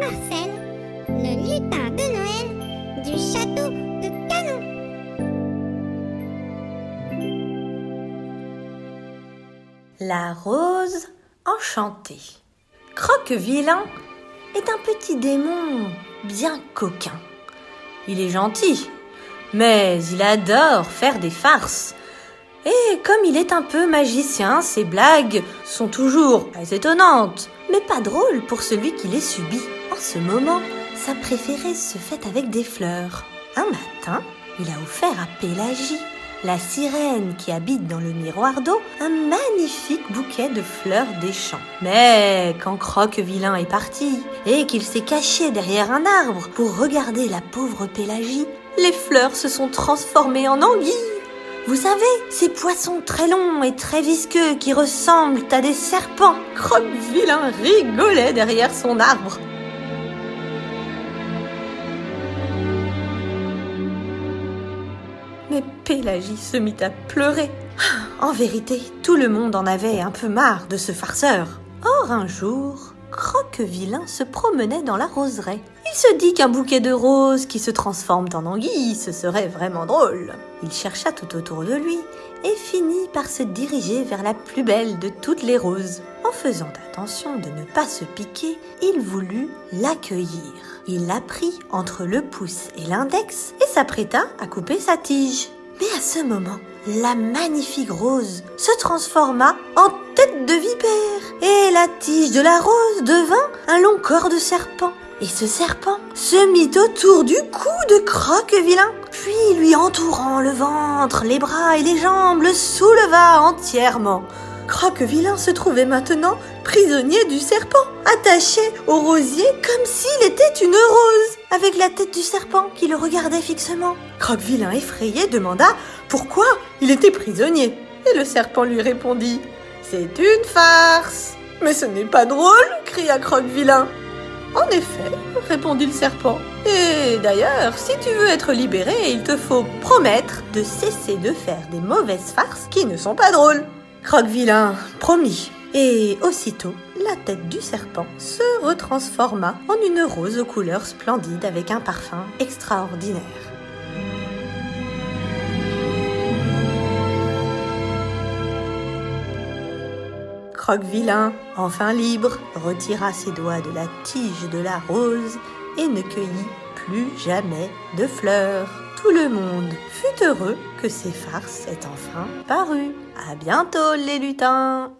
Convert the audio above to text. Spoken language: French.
Marcel, le lutin de Noël du château de Canon. La rose enchantée. Croque-Vilain est un petit démon bien coquin. Il est gentil, mais il adore faire des farces. Et comme il est un peu magicien, ses blagues sont toujours très étonnantes, mais pas drôles pour celui qui les subit. En ce moment, sa préférée se fait avec des fleurs. Un matin, il a offert à Pélagie, la sirène qui habite dans le miroir d'eau, un magnifique bouquet de fleurs des champs. Mais quand Croque-Vilain est parti et qu'il s'est caché derrière un arbre pour regarder la pauvre Pélagie, les fleurs se sont transformées en anguilles. Vous savez, ces poissons très longs et très visqueux qui ressemblent à des serpents. Croque-Vilain rigolait derrière son arbre. Mais Pélagie se mit à pleurer. En vérité, tout le monde en avait un peu marre de ce farceur. Or, un jour, Croque-Vilain se promenait dans la roseraie. Il se dit qu'un bouquet de roses qui se transforment en anguilles, ce serait vraiment drôle. Il chercha tout autour de lui et finit par se diriger vers la plus belle de toutes les roses. En faisant attention de ne pas se piquer, il voulut l'accueillir. Il la prit entre le pouce et l'index et s'apprêta à couper sa tige. Mais à ce moment, la magnifique rose se transforma en tête de vipère et la tige de la rose devint un long corps de serpent. Et ce serpent se mit autour du cou de Croque-Vilain, puis lui entourant le ventre, les bras et les jambes, le souleva entièrement. Croque-Vilain se trouvait maintenant prisonnier du serpent, attaché au rosier comme s'il était une rose, avec la tête du serpent qui le regardait fixement. Croque-Vilain effrayé demanda pourquoi il était prisonnier. Et le serpent lui répondit « C'est une farce !»« Mais ce n'est pas drôle !» cria Croque-Vilain. « En effet, répondit le serpent. Et d'ailleurs, si tu veux être libéré, il te faut promettre de cesser de faire des mauvaises farces qui ne sont pas drôles. » Croque-Vilain promit. Et aussitôt, la tête du serpent se retransforma en une rose aux couleurs splendides avec un parfum extraordinaire. Croque-Vilain, enfin libre, retira ses doigts de la tige de la rose et ne cueillit plus jamais de fleurs. Tout le monde fut heureux que ces farces aient enfin paru. À bientôt les lutins!